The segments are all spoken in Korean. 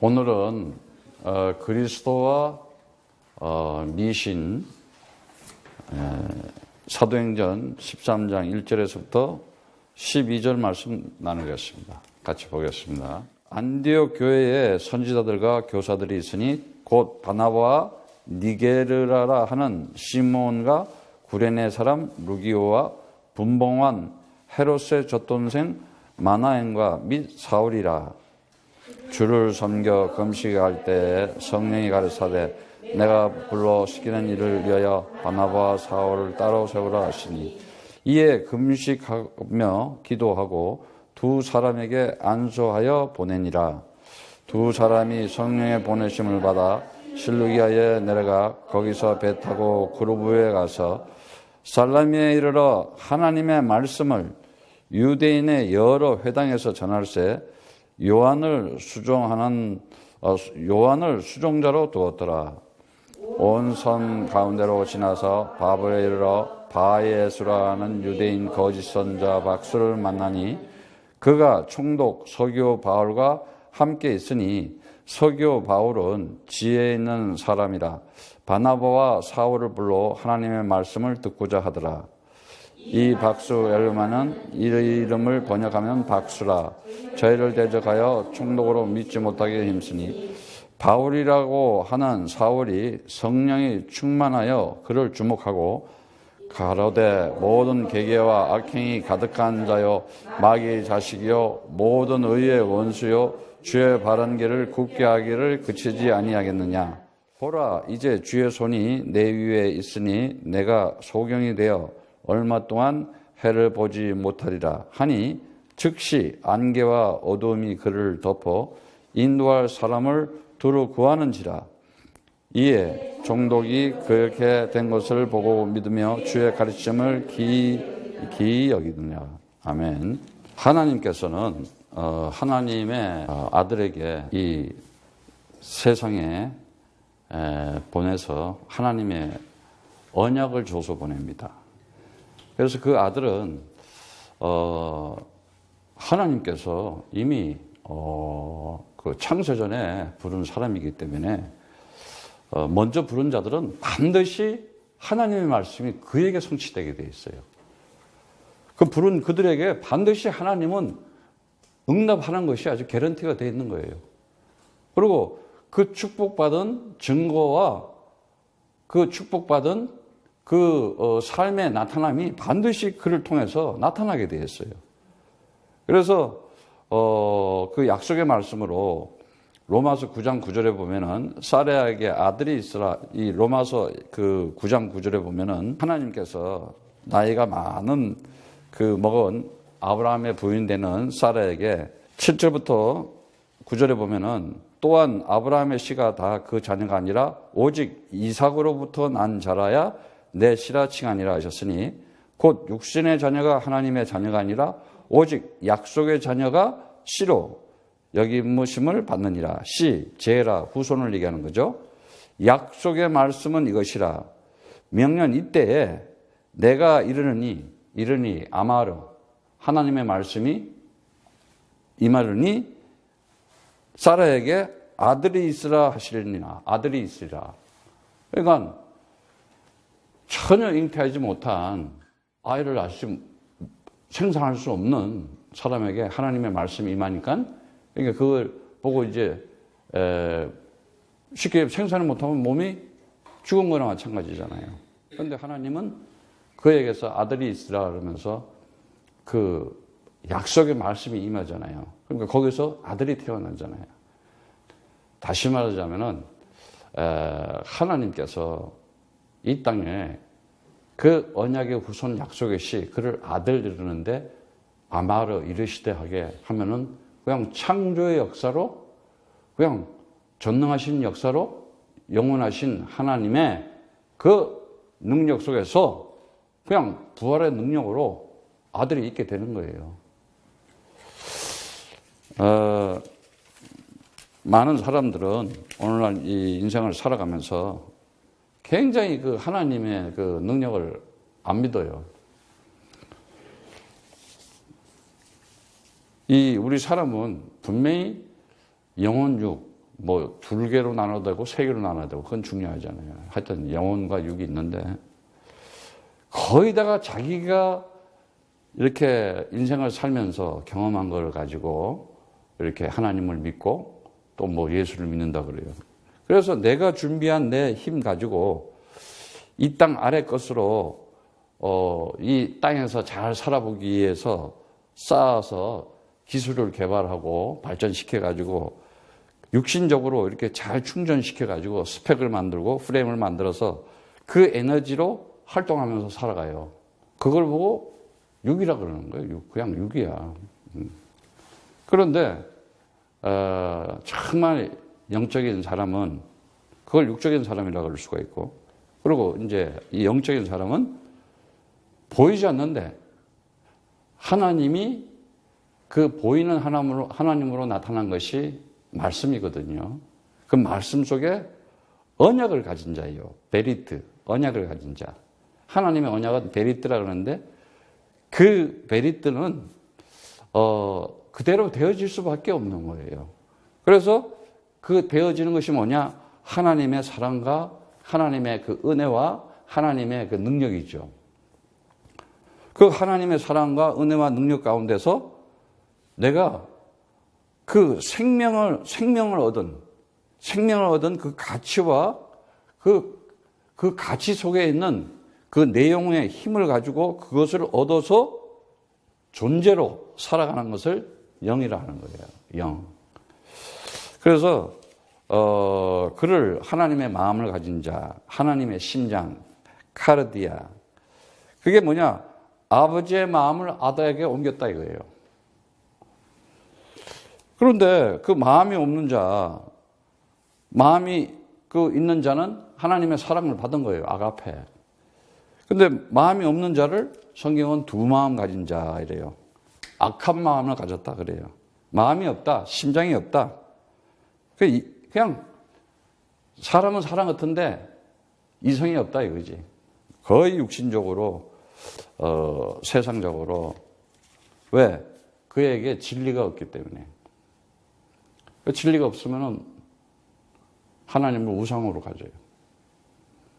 오늘은 그리스도와 미신 사도행전 13장 1절에서부터 12절 말씀 나누겠습니다. 같이 보겠습니다. 안디옥 교회에 선지자들과 교사들이 있으니 곧 바나바와 니게르라라 하는 시몬과 구레네 사람 루기오와 분봉한 헤롯의 젖돈생 마나엔과 및 사울이라. 주를 섬겨 금식할 때에 성령이 가르사되 내가 불러 시키는 일을 위하여 바나바와 사울을 따로 세우라 하시니 이에 금식하며 기도하고 두 사람에게 안수하여 보내니라. 두 사람이 성령의 보내심을 받아 실루기아에 내려가 거기서 배 타고 그루브에 가서 살라미에 이르러 하나님의 말씀을 유대인의 여러 회당에서 전할세 요한을 수종자로 두었더라. 온 선 가운데로 지나서 바브에 이르러 바예수라는 유대인 거짓 선자 박수를 만나니 그가 총독 서기오 바울과 함께 있으니 서기오 바울은 지혜 있는 사람이라. 바나바와 사울을 불러 하나님의 말씀을 듣고자 하더라. 이 박수 엘르마는 이름을 번역하면 박수라. 저희를 대적하여 총독으로 믿지 못하게 힘쓰니 바울이라고 하는 사울이 성령이 충만하여 그를 주목하고 가로되 모든 계계와 악행이 가득한 자요 마귀의 자식이요 모든 의의 원수요 주의 바른 길을 굳게 하기를 그치지 아니하겠느냐. 보라 이제 주의 손이 내 위에 있으니 내가 소경이 되어 얼마 동안 해를 보지 못하리라 하니 즉시 안개와 어두움이 그를 덮어 인도할 사람을 두루 구하는지라. 이에 총독이 그렇게 된 것을 보고 믿으며 주의 가르침을 기이 여기느냐. 아멘. 하나님께서는 하나님의 아들에게 이 세상에 보내서 하나님의 언약을 줘서 보냅니다. 그래서 그 아들은 하나님께서 이미 그 창세전에 부른 사람이기 때문에 먼저 부른 자들은 반드시 하나님의 말씀이 그에게 성취되게 돼 있어요. 그 부른 그들에게 반드시 하나님은 응답하는 것이 아주 개런티가 되어 있는 거예요. 그리고 그 축복받은 증거와 그 축복받은 그 삶의 나타남이 반드시 그를 통해서 나타나게 되어 있어요. 그래서 그 약속의 말씀으로 로마서 9장 9절에 보면은 사레에게 아들이 있으라. 이 로마서 그 9장 9절에 보면은 하나님께서 나이가 많은 그 먹은 아브라함의 부인되는 사레에게 7절부터 9절에 보면은 또한 아브라함의 씨가 다 그 자녀가 아니라 오직 이삭으로부터 난 자라야 내 씨라 칭하니라 하셨으니 곧 육신의 자녀가 하나님의 자녀가 아니라 오직 약속의 자녀가 씨로 여김으심을 받느니라. 씨, 제라, 후손을 얘기하는 거죠. 약속의 말씀은 이것이라. 명년 이때에 내가 이르니 아마르 하나님의 말씀이 임하르니 사라에게 아들이 있으라 하시리니라. 아들이 있으리라. 그러니까 전혀 잉태하지 못한 아이를 생산할 수 없는 사람에게 하나님의 말씀이 임하니까 그러니까 그걸 보고 이제 쉽게 생산을 못하면 몸이 죽은 거나 마찬가지잖아요. 그런데 하나님은 그에게서 아들이 있으라 그러면서 그 약속의 말씀이 임하잖아요. 그러니까 거기서 아들이 태어나잖아요. 다시 말하자면은 하나님께서 이 땅에 그 언약의 후손 약속의 씨 그를 아들 이르는데 아마르 이르시되 하게 하면은 그냥 창조의 역사로 그냥 전능하신 역사로 영원하신 하나님의 그 능력 속에서 그냥 부활의 능력으로 아들이 있게 되는 거예요. 많은 사람들은 오늘날 이 인생을 살아가면서 굉장히 그 하나님의 그 능력을 안 믿어요. 이 우리 사람은 분명히 영혼육, 뭐 2개로 나눠도 되고 3개로 나눠도 되고 그건 중요하잖아요. 하여튼 영혼과 육이 있는데 거의다가 자기가 이렇게 인생을 살면서 경험한 걸 가지고 이렇게 하나님을 믿고 또 뭐 예수를 믿는다 그래요. 그래서 내가 준비한 내 힘 가지고 이 땅 아래 것으로 이 땅에서 잘 살아보기 위해서 쌓아서 기술을 개발하고 발전시켜 가지고 육신적으로 이렇게 잘 충전시켜 가지고 스펙을 만들고 프레임을 만들어서 그 에너지로 활동하면서 살아가요. 그걸 보고 육이라 그러는 거예요. 그냥 육이야. 그런데 정말 영적인 사람은 그걸 육적인 사람이라고 그럴 수가 있고, 그리고 이제 이 영적인 사람은 보이지 않는데 하나님이 그 보이는 하나님으로 나타난 것이 말씀이거든요. 그 말씀 속에 언약을 가진 자예요. 베리트, 언약을 가진 자. 하나님의 언약은 베리트라 그러는데 그 베리트는 그대로 되어질 수밖에 없는 거예요. 그래서 그 되어지는 것이 뭐냐? 하나님의 사랑과 하나님의 그 은혜와 하나님의 그 능력이죠. 그 하나님의 사랑과 은혜와 능력 가운데서 내가 그 생명을 얻은 그 가치와 그 가치 속에 있는 그 내용의 힘을 가지고 그것을 얻어서 존재로 살아가는 것을 영이라 하는 거예요. 영. 그래서 그를 하나님의 마음을 가진 자, 하나님의 심장, 카르디아. 그게 뭐냐? 아버지의 마음을 아들에게 옮겼다 이거예요. 그런데 그 마음이 없는 자, 마음이 그 있는 자는 하나님의 사랑을 받은 거예요. 아가페. 근데 마음이 없는 자를 성경은 두 마음 가진 자 이래요. 악한 마음을 가졌다 그래요. 마음이 없다, 심장이 없다. 그냥 사람은 사람 같은데 이성이 없다 이거지. 거의 육신적으로, 세상적으로. 왜? 그에게 진리가 없기 때문에. 그 진리가 없으면 하나님을 우상으로 가져요.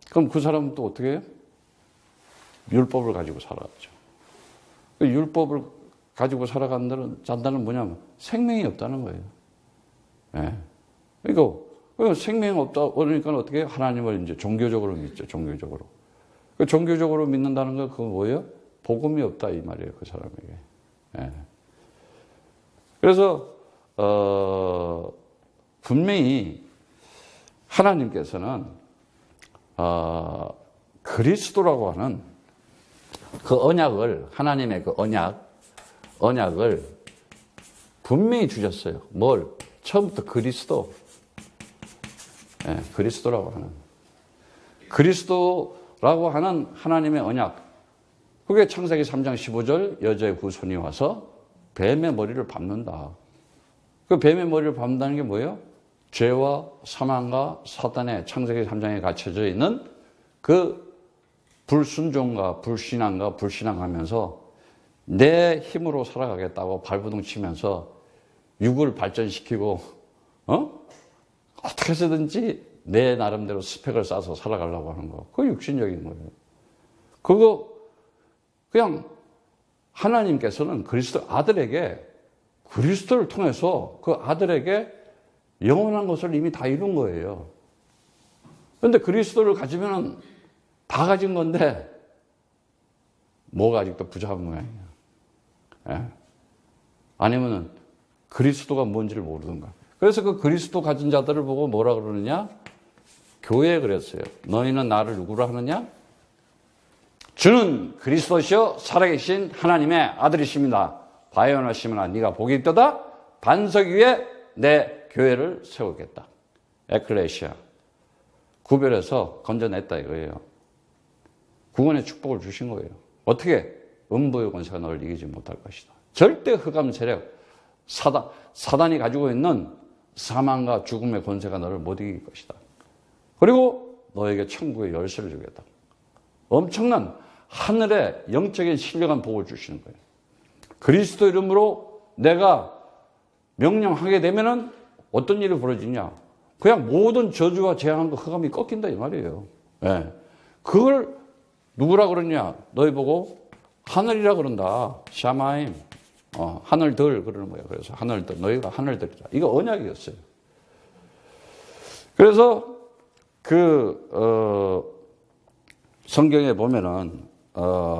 그럼 그 사람은 또 어떻게 해요? 율법을 가지고 살아가죠. 그 율법을 가지고 살아간다는 자는 뭐냐면 생명이 없다는 거예요. 네. 그러니까 생명이 없다 그러니까 어떻게 해요? 하나님을 이제 종교적으로 믿죠. 종교적으로. 그 종교적으로 믿는다는 건 그건 뭐예요? 복음이 없다 이 말이에요. 그 사람에게. 네. 그래서 분명히 하나님께서는 그리스도라고 하는 그 언약을, 하나님의 그 언약을 분명히 주셨어요. 뭘? 처음부터 그리스도. 네, 그리스도라고 하는 하나님의 언약. 그게 창세기 3장 15절 여자의 후손이 와서 뱀의 머리를 밟는다. 그 뱀의 머리를 밟는다는 게 뭐예요? 죄와 사망과 사단의 창세기 3장에 갇혀져 있는 그 불순종과 불신앙하면서 내 힘으로 살아가겠다고 발버둥 치면서 육을 발전시키고 어떻게 해서든지 내 나름대로 스펙을 쌓아서 살아가려고 하는 거. 그거 육신적인 거예요. 그거 그냥 하나님께서는 그리스도 아들에게 그리스도를 통해서 그 아들에게 영원한 것을 이미 다 이룬 거예요. 그런데 그리스도를 가지면 다 가진 건데 뭐가 아직도 부족한 모양이야. 예? 아니면은 그리스도가 뭔지를 모르던가. 그래서 그 그리스도 가진 자들을 보고 뭐라 그러느냐? 교회에 그랬어요. 너희는 나를 누구로 하느냐? 주는 그리스도시요 살아계신 하나님의 아들이십니다. 바요나 시므나 네가 복이 있도다. 반석 위에 내 교회를 세우겠다. 에클레시아. 구별해서 건져냈다 이거예요. 구원의 축복을 주신 거예요. 어떻게? 음부의 권세가 너를 이기지 못할 것이다. 절대 흑암 세력, 사단이 가지고 있는 사망과 죽음의 권세가 너를 못 이길 것이다. 그리고 너에게 천국의 열쇠를 주겠다. 엄청난 하늘의 영적인 신령한 복을 주시는 거예요. 그리스도 이름으로 내가 명령하게 되면은 어떤 일이 벌어지냐? 그냥 모든 저주와 재앙과 흑암이 꺾인다 이 말이에요. 예. 그걸 누구라 그러냐? 너희 보고 하늘이라 그런다. 샤마임. 하늘들 그러는 거예요. 그래서 하늘들, 너희가 하늘들이라. 이거 언약이었어요. 그래서 성경에 보면은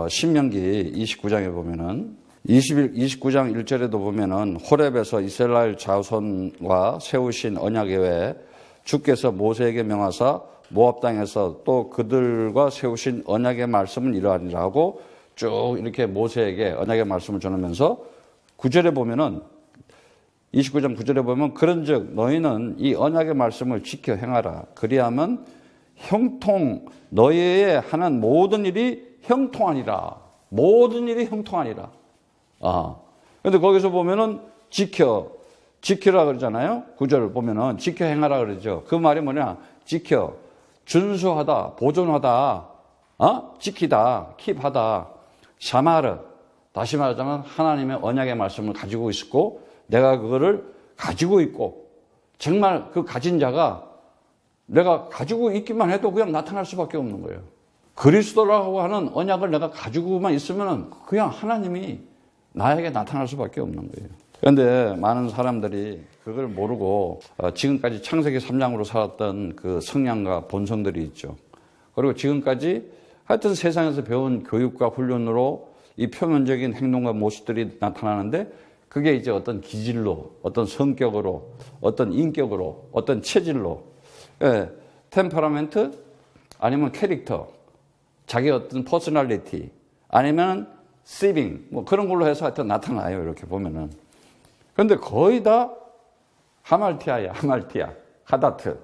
신명기 29장에 보면은 29장 1절에도 보면은 호렙에서 이스라엘 자손과 세우신 언약에 외에 주께서 모세에게 명하사 모압 땅에서 또 그들과 세우신 언약의 말씀은 이러하니라 하고 쭉 이렇게 모세에게 언약의 말씀을 전하면서 9절에 보면은 29장 9절에 보면 그런즉 너희는 이 언약의 말씀을 지켜 행하라. 그리하면 너희의 하는 모든 일이 형통하니라. 모든 일이 형통하니라. 근데 거기서 보면은 지키라 그러잖아요. 9절을 보면은 지켜 행하라 그러죠. 그 말이 뭐냐? 지켜, 준수하다, 보존하다, 지키다, 킵하다, 샤마르. 다시 말하자면 하나님의 언약의 말씀을 가지고 있고 내가 그거를 가지고 있고 정말 그 가진 자가 내가 가지고 있기만 해도 그냥 나타날 수밖에 없는 거예요. 그리스도라고 하는 언약을 내가 가지고만 있으면 그냥 하나님이 나에게 나타날 수밖에 없는 거예요. 그런데 많은 사람들이 그걸 모르고 지금까지 창세기 3장으로 살았던 그 성향과 본성들이 있죠. 그리고 지금까지 하여튼 세상에서 배운 교육과 훈련으로 이 표면적인 행동과 모습들이 나타나는데 그게 이제 어떤 기질로, 어떤 성격으로, 어떤 인격으로, 어떤 체질로, 템퍼러멘트 아니면 캐릭터, 자기 어떤 퍼스널리티 아니면 시빙 뭐 그런 걸로 해서 하여튼 나타나요. 이렇게 보면은. 그런데 거의 다 하말티아야, 하다트.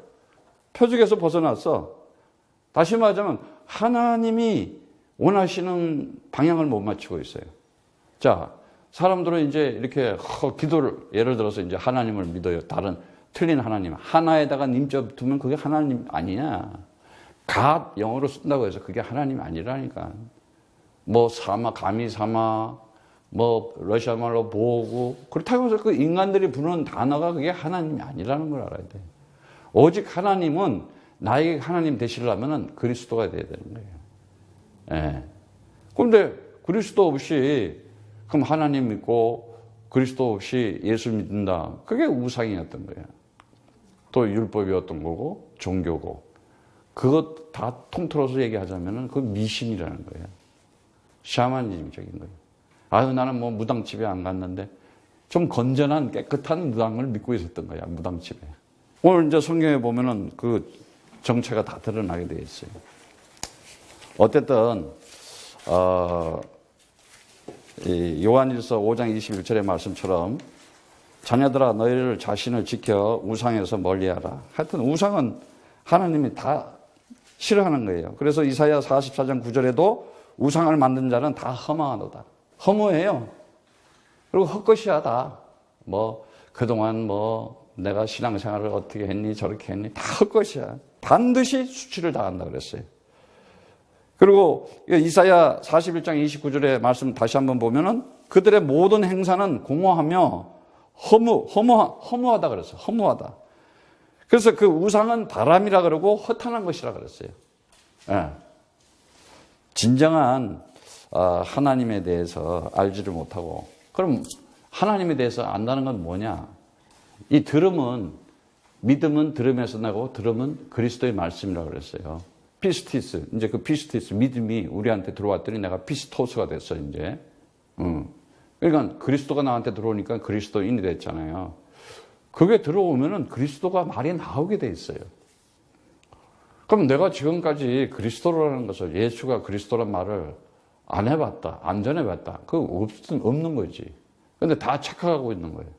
표적에서 벗어났어. 다시 말하자면 하나님이 원하시는 방향을 못 맞추고 있어요. 자, 사람들은 이제 이렇게 기도를 예를 들어서 이제 하나님을 믿어요. 다른 틀린 하나님. 하나에다가 님자 두면 그게 하나님 아니냐. God 영어로 쓴다고 해서 그게 하나님 아니라니까. 뭐 가미사마, 뭐 러시아 말로 보고 그렇다고 해서 그 인간들이 부르는 단어가 그게 하나님이 아니라는 걸 알아야 돼. 오직 하나님은 나에게 하나님 되시려면 그리스도가 돼야 되는 거예요. 예. 그런데 그리스도 없이 그럼 하나님 믿고 그리스도 없이 예수 믿는다. 그게 우상이었던 거예요. 또 율법이었던 거고 종교고 그것 다 통틀어서 얘기하자면 그 미신이라는 거예요. 샤머니즘적인 거예요. 아유 나는 뭐 무당집에 안 갔는데 좀 건전한 깨끗한 무당을 믿고 있었던 거야. 무당집에. 오늘 이제 성경에 보면은 그 정체가 다 드러나게 되어 있어요. 어쨌든 이 요한일서 5장 21절의 말씀처럼 자녀들아 너희를 자신을 지켜 우상에서 멀리하라. 하여튼 우상은 하나님이 다 싫어하는 거예요. 그래서 이사야 44장 9절에도 우상을 만든 자는 다 허망하도다. 허무해요. 그리고 헛것이하다. 뭐 그동안 뭐 내가 신앙생활을 어떻게 했니 저렇게 했니 다 헛것이야. 반드시 수치를 당한다 그랬어요. 그리고 이사야 41장 29절의 말씀 다시 한번 보면은 그들의 모든 행사는 공허하며 허무하다 그랬어요. 허무하다. 그래서 그 우상은 바람이라 그러고 허탄한 것이라 그랬어요. 예. 진정한 하나님에 대해서 알지를 못하고 그럼 하나님에 대해서 안다는 건 뭐냐? 이 믿음은 들음에서 나고 들음은 그리스도의 말씀이라고 그랬어요. 피스티스, 이제 그 피스티스, 믿음이 우리한테 들어왔더니 내가 피스토스가 됐어, 이제. 그러니까 그리스도가 나한테 들어오니까 그리스도인이 됐잖아요. 그게 들어오면은 그리스도가 말이 나오게 돼 있어요. 그럼 내가 지금까지 그리스도라는 것을, 예수가 그리스도란 말을 안 해봤다, 안 전해봤다. 그거 없는 거지. 근데 다 착각하고 있는 거예요.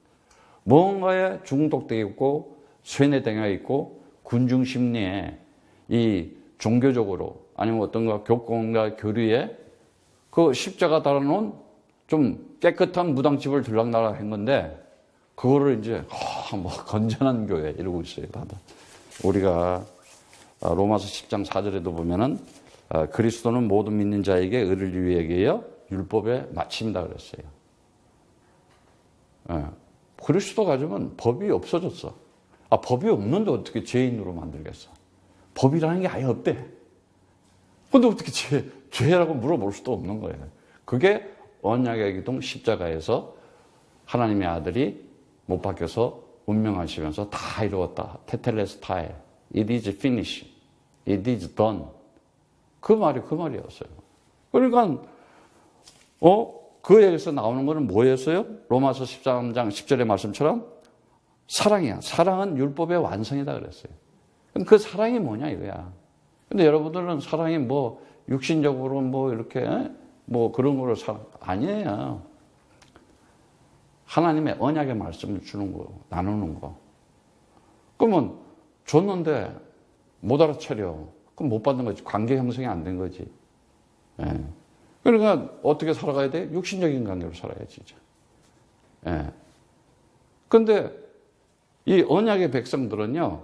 뭔가에 중독되어 있고, 쇠뇌되어 있고, 군중 심리에 이 종교적으로 아니면 어떤가 교권과 교류에 그 십자가 달아놓은 좀 깨끗한 무당집을 들락날락 한 건데 그거를 이제 뭐 건전한 교회 이러고 있어요. 다들. 우리가 로마서 10장 4절에도 보면은 그리스도는 모든 믿는 자에게 의를 위하여 율법의 마침이다 그랬어요. 그리스도 가지면 법이 없어졌어. 법이 없는데 어떻게 죄인으로 만들겠어? 법이라는 게 아예 없대. 근데 어떻게 죄라고 물어볼 수도 없는 거예요. 그게 언약의 기둥 십자가에서 하나님의 아들이 못 박혀서 운명하시면서 다 이루었다. 테텔레스타에. It is finished. It is done. 그 말이었어요. 그러니까, 그 얘기에서 나오는 거는 뭐였어요? 로마서 13장 10절의 말씀처럼 사랑이야. 사랑은 율법의 완성이다 그랬어요. 그 사랑이 뭐냐 이거야. 근데 여러분들은 사랑이 뭐 육신적으로 뭐 이렇게 뭐 그런 거로 아니에요. 하나님의 언약의 말씀을 주는 거, 나누는 거. 그러면 줬는데 못 알아차려. 그럼 못 받는 거지. 관계 형성이 안 된 거지. 예. 그러니까 어떻게 살아가야 돼? 육신적인 관계로 살아야지. 예. 근데 이 언약의 백성들은요,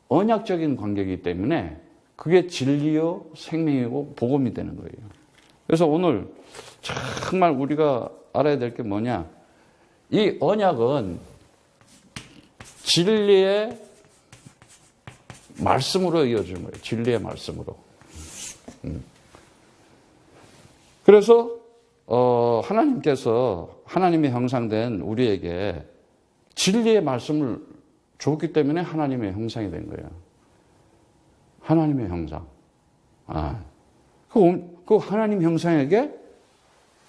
언약적인 관계이기 때문에 그게 진리요, 생명이고 복음이 되는 거예요. 그래서 오늘 정말 우리가 알아야 될 게 뭐냐? 이 언약은 진리의 말씀으로 이어지는 거예요. 진리의 말씀으로. 그래서 하나님께서 하나님의 형상된 우리에게 진리의 말씀을 줬기 때문에 하나님의 형상이 된 거예요. 하나님의 형상. 그 하나님 형상에게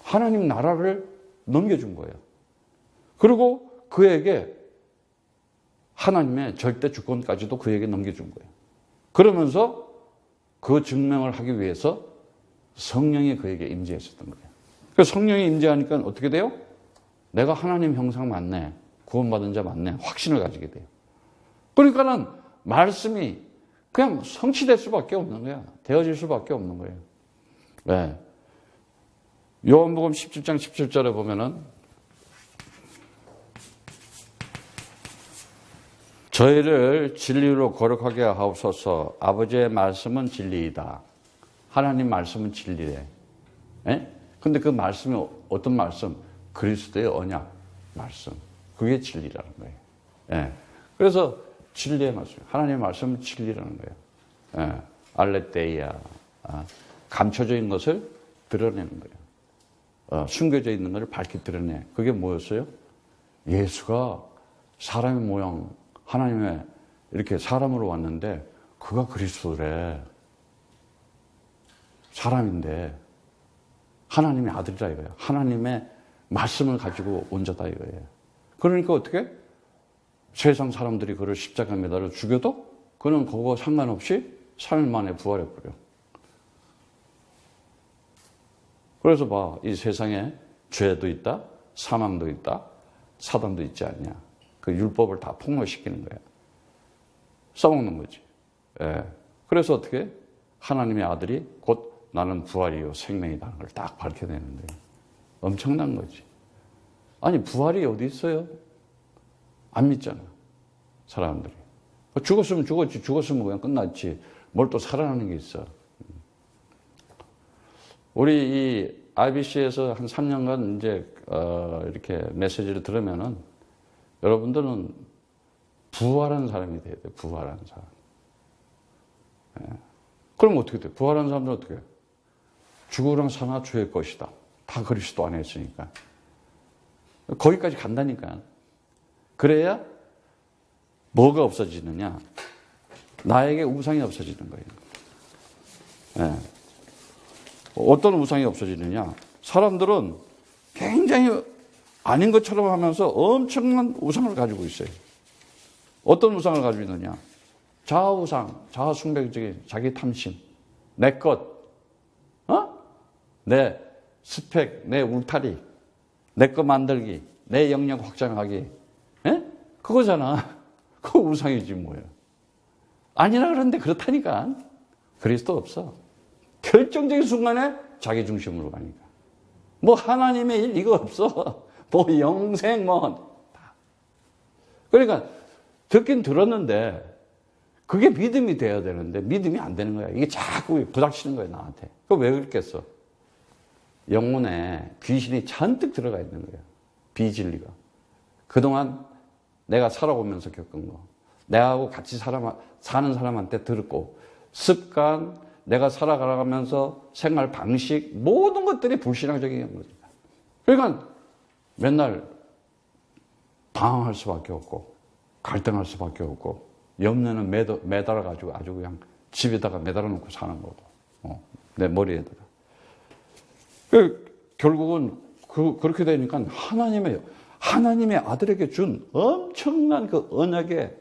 하나님 나라를 넘겨준 거예요. 그리고 그에게 하나님의 절대 주권까지도 그에게 넘겨준 거예요. 그러면서 그 증명을 하기 위해서 성령이 그에게 임재했었던 거예요. 그래서 성령이 임재하니까 어떻게 돼요? 내가 하나님 형상 맞네. 구원받은 자 맞네. 확신을 가지게 돼요. 그러니까는 말씀이 그냥 성취될 수밖에 없는 거야. 되어질 수밖에 없는 거예요. 네. 요한복음 17장 17절에 보면은 저희를 진리로 거룩하게 하옵소서. 아버지의 말씀은 진리이다. 하나님 말씀은 진리래. 예? 근데 그 말씀이 어떤 말씀? 그리스도의 언약 말씀. 그게 진리라는 거예요. 예. 그래서 진리의 말씀. 하나님의 말씀은 진리라는 거예요. 예. 알레테이아. 감춰져 있는 것을 드러내는 거예요. 숨겨져 있는 것을 밝히 드러내. 그게 뭐였어요? 예수가 사람의 모양, 하나님의 이렇게 사람으로 왔는데 그가 그리스도래. 사람인데 하나님의 아들이라 이거예요. 하나님의 말씀을 가지고 온 자다 이거예요. 그러니까 어떻게? 세상 사람들이 그를 십자가 매달려 죽여도 그는 그거 상관없이 3일 만에 부활해버려. 그래서 봐, 이 세상에 죄도 있다, 사망도 있다, 사단도 있지 않냐. 그 율법을 다 폭로시키는 거야. 써먹는 거지. 예. 그래서 어떻게? 하나님의 아들이 곧 나는 부활이요 생명이라는 걸 딱 밝혀내는데 엄청난 거지. 아니 부활이 어디 있어요? 안 믿잖아. 사람들이. 죽었으면 죽었지. 죽었으면 그냥 끝났지. 뭘 또 살아나는 게 있어. 우리 이 IBC에서 한 3년간 이제 이렇게 메시지를 들으면은 여러분들은 부활한 사람이 돼야 돼. 부활한 사람. 예. 그럼 어떻게 돼? 부활한 사람들은 어떻게 해? 죽으랑 사나 주의 것이다. 다 그리스도 안에 있으니까. 거기까지 간다니까. 그래야 뭐가 없어지느냐? 나에게 우상이 없어지는 거예요. 네. 어떤 우상이 없어지느냐? 사람들은 굉장히 아닌 것처럼 하면서 엄청난 우상을 가지고 있어요. 어떤 우상을 가지고 있느냐? 자아우상, 자아숭배적인 자기 탐심, 내 것, 내 스펙, 내 울타리, 내 것 만들기, 내 영역 확장하기, 그거잖아. 그거 우상이지 뭐예요. 아니라 그러는데 그렇다니까. 그리스도 없어. 결정적인 순간에 자기 중심으로 가니까. 뭐 하나님의 일 이거 없어. 뭐 영생 뭐. 그러니까 듣긴 들었는데 그게 믿음이 돼야 되는데 믿음이 안 되는 거야. 이게 자꾸 부닥치는 거야 나한테. 그거 왜 그랬겠어? 영혼에 귀신이 잔뜩 들어가 있는 거야. 비진리가. 그동안 내가 살아오면서 겪은 거. 내하고 같이 사는 사람한테 들었고, 습관, 내가 살아가면서 생활 방식, 모든 것들이 불신앙적인 거죠. 그러니까 맨날 방황할 수밖에 없고, 갈등할 수밖에 없고, 염려는 매달아가지고 아주 그냥 집에다가 매달아 놓고 사는 거고, 내 머리에다가. 결국은 그렇게 되니까 하나님의 아들에게 준 엄청난 그 언약의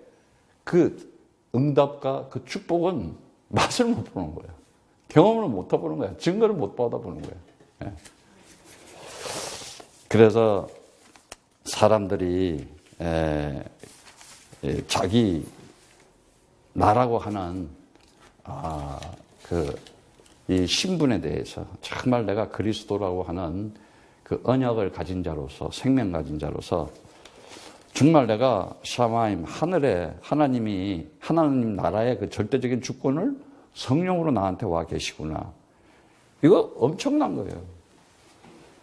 그 응답과 그 축복은 맛을 못 보는 거예요. 경험을 못 해보는 거예요. 증거를 못 받아보는 거예요. 예. 그래서 사람들이 자기 나라고 하는 이 신분에 대해서 정말 내가 그리스도라고 하는 그 언약을 가진 자로서, 생명 가진 자로서 정말 내가 샤마임, 하나님 나라의 그 절대적인 주권을 성령으로 나한테 와 계시구나. 이거 엄청난 거예요.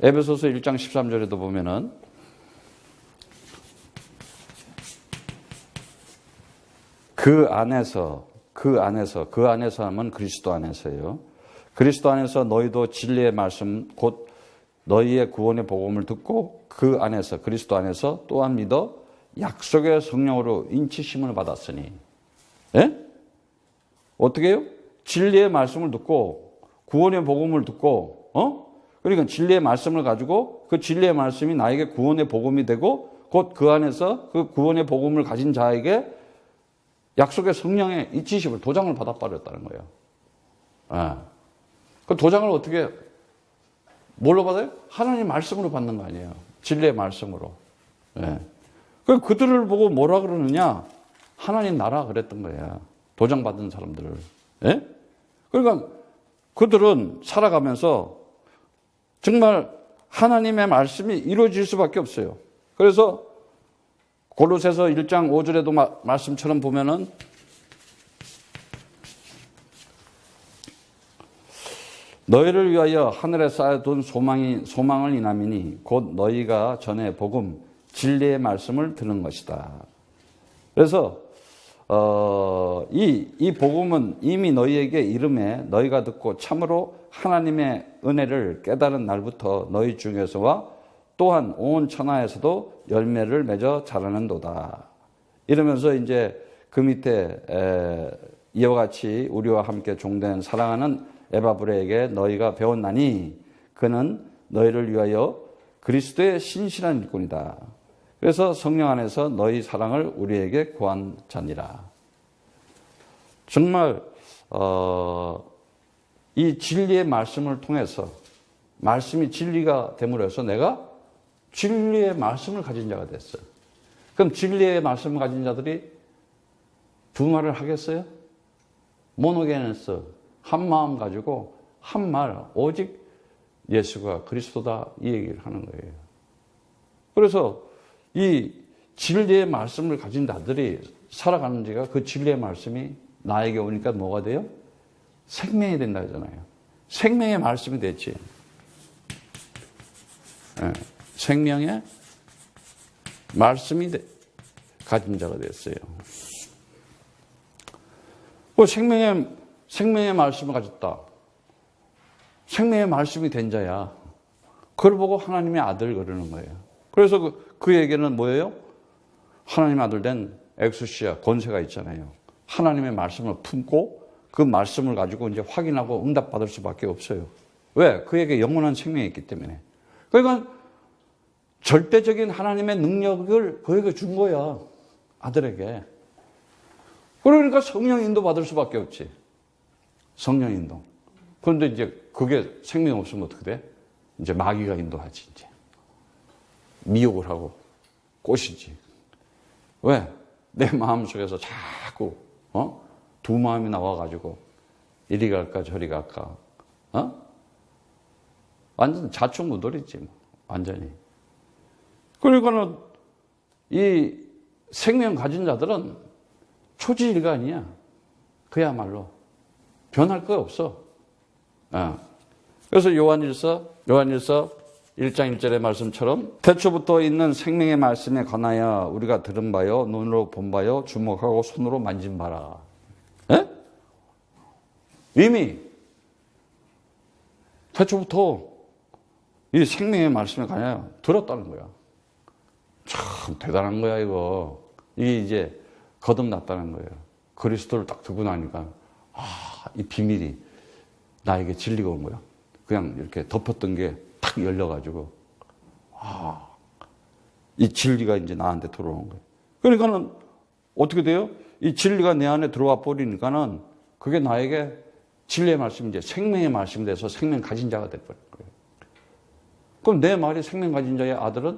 에베소서 1장 13절에도 보면은 그 안에서 하면 그리스도 안에서요. 그리스도 안에서 너희도 진리의 말씀 곧 너희의 구원의 복음을 듣고 그 안에서 그리스도 안에서 또한 믿어 약속의 성령으로 인치심을 받았으니. 예? 어떻게 해요? 진리의 말씀을 듣고 구원의 복음을 듣고 그러니까 진리의 말씀을 가지고 그 진리의 말씀이 나에게 구원의 복음이 되고 곧 그 안에서 그 구원의 복음을 가진 자에게 약속의 성령의 인치심을 도장을 받아버렸다는 거예요. 예. 그 도장을 어떻게 뭘로 받아요? 하나님 말씀으로 받는 거 아니에요. 진리의 말씀으로. 예. 그들을 보고 뭐라 그러느냐? 하나님 나라 그랬던 거예요. 도장 받은 사람들을. 예? 그러니까 그들은 살아가면서 정말 하나님의 말씀이 이루어질 수밖에 없어요. 그래서 골로새서 1장 5절에도 말씀처럼 보면은 너희를 위하여 하늘에 쌓여둔 소망을 인함이니 곧 너희가 전에 복음 진리의 말씀을 듣는 것이다. 그래서 이 복음은 이미 너희에게 이름에 너희가 듣고 참으로 하나님의 은혜를 깨달은 날부터 너희 중에서와 또한 온 천하에서도 열매를 맺어 자라는도다. 이러면서 이제 그 밑에 이와 같이 우리와 함께 종된 사랑하는 에바브레에게 너희가 배웠나니 그는 너희를 위하여 그리스도의 신실한 일꾼이다. 그래서 성령 안에서 너희 사랑을 우리에게 구한 자니라. 정말 이 진리의 말씀을 통해서 말씀이 진리가 됨으로 해서 내가 진리의 말씀을 가진 자가 됐어요. 그럼 진리의 말씀을 가진 자들이 두 말을 하겠어요? 모노게네스, 한 마음 가지고 한 말, 오직 예수가 그리스도다, 이 얘기를 하는 거예요. 그래서 이 진리의 말씀을 가진 자들이 살아가는 지가 그 진리의 말씀이 나에게 오니까 뭐가 돼요? 생명이 된다 하잖아요. 생명의 말씀이 됐지. 네. 생명의 말씀이 가진 자가 됐어요. 생명의 말씀을 가졌다. 생명의 말씀이 된 자야. 그걸 보고 하나님의 아들 그러는 거예요. 그래서 그에게는 뭐예요? 하나님의 아들 된 엑수시아, 권세가 있잖아요. 하나님의 말씀을 품고 그 말씀을 가지고 이제 확인하고 응답받을 수밖에 없어요. 왜? 그에게 영원한 생명이 있기 때문에. 그러니까 절대적인 하나님의 능력을 그에게 준 거야. 아들에게. 그러니까 성령 인도 받을 수밖에 없지. 성령 인도. 그런데 이제 그게 생명 없으면 어떻게 돼? 이제 마귀가 인도하지, 이제. 미혹을 하고 꼬시지. 왜? 내 마음 속에서 자꾸, 두 마음이 나와가지고, 이리 갈까, 저리 갈까, 완전 자충우돌이지, 뭐. 완전히. 그러니까는, 이 생명 가진 자들은 초지일관이야. 그야말로. 변할 거 없어. 그래서 요한일서 1장 1절의 말씀처럼 태초부터 있는 생명의 말씀에 관하여 우리가 들은 바요, 눈으로 본 바요, 주목하고 손으로 만진 바라. 에? 이미 태초부터 이 생명의 말씀에 관하여 들었다는 거야. 참 대단한 거야, 이거. 이게 이제 거듭났다는 거예요. 그리스도를 딱 두고 나니까, 이 비밀이 나에게 진리가 온 거야. 그냥 이렇게 덮었던 게 탁 열려가지고, 이 진리가 이제 나한테 들어오는 거예요. 그러니까는 어떻게 돼요? 이 진리가 내 안에 들어와 버리니까는 그게 나에게 진리의 말씀이 이제 생명의 말씀이 돼서 생명 가진 자가 돼버린 거예요. 그럼 내 말이 생명 가진 자의 아들은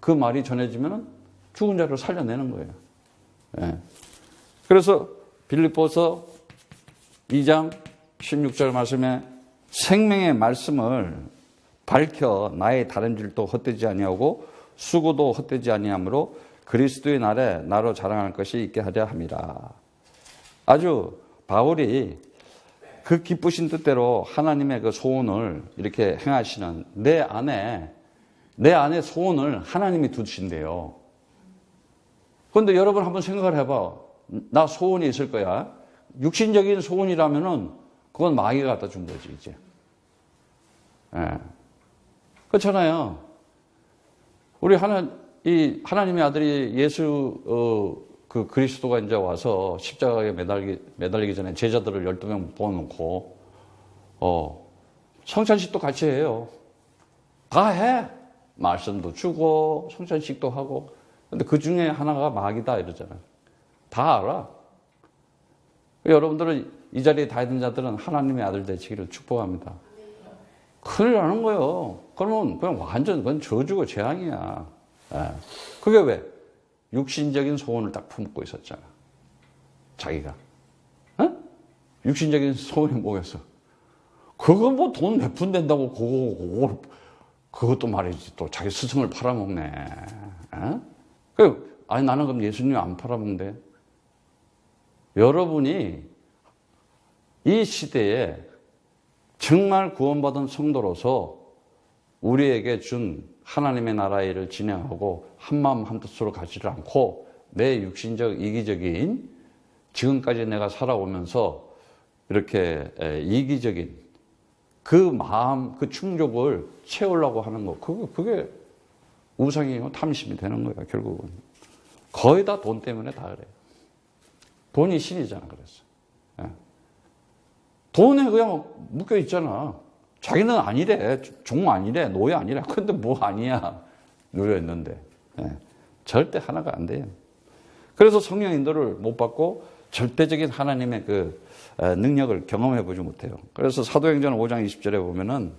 그 말이 전해지면 죽은 자를 살려내는 거예요. 예. 그래서 빌립보서 2장 16절 말씀에 생명의 말씀을 밝혀 나의 다름질도 헛되지 아니하고 수고도 헛되지 아니하므로 그리스도의 날에 나로 자랑할 것이 있게 하려 함이라. 아주 바울이 그 기쁘신 뜻대로 하나님의 그 소원을 이렇게 행하시는 내 안에 소원을 하나님이 두신대요. 그런데 여러분 한번 생각을 해봐. 나 소원이 있을 거야. 육신적인 소원이라면은 그건 마귀가 갖다 준 거지, 이제. 예. 그렇잖아요. 우리 하나님의 아들이 예수, 그 그리스도가 이제 와서 십자가에 매달리기 전에 제자들을 12명 모아놓고, 성찬식도 같이 해요. 다 해. 말씀도 주고, 성찬식도 하고. 근데 그 중에 하나가 마귀다 이러잖아요. 다 알아. 여러분들은 이 자리에 다 있는 자들은 하나님의 아들 되시기를 축복합니다. 큰일 나는 거예요. 그러면 그냥 완전 그건 저주고 재앙이야. 예. 그게 왜? 육신적인 소원을 딱 품고 있었잖아. 자기가. 어? 육신적인 소원이 뭐겠어? 그거 뭐 돈 몇 푼 된다고 그것도 말이지. 또 자기 스승을 팔아먹네. 아니 나는 그럼 예수님 안 팔아먹는데. 여러분이 이 시대에 정말 구원받은 성도로서 우리에게 준 하나님의 나라의 일을 진행하고 한마음 한뜻으로 가지를 않고 내 육신적 이기적인 지금까지 내가 살아오면서 이렇게 이기적인 그 마음, 그 충족을 채우려고 하는 거, 그게 우상이고 탐심이 되는 거야, 결국은. 거의 다 돈 때문에 다 그래요. 돈이 신이잖아, 그래서. 예. 돈에 그냥 묶여 있잖아. 자기는 아니래. 종 아니래. 노예 아니래. 근데 뭐 아니야. 누려있는데. 예. 절대 하나가 안 돼요. 그래서 성령 인도를 못 받고 절대적인 하나님의 그 능력을 경험해 보지 못해요. 그래서 사도행전 5장 20절에 보면은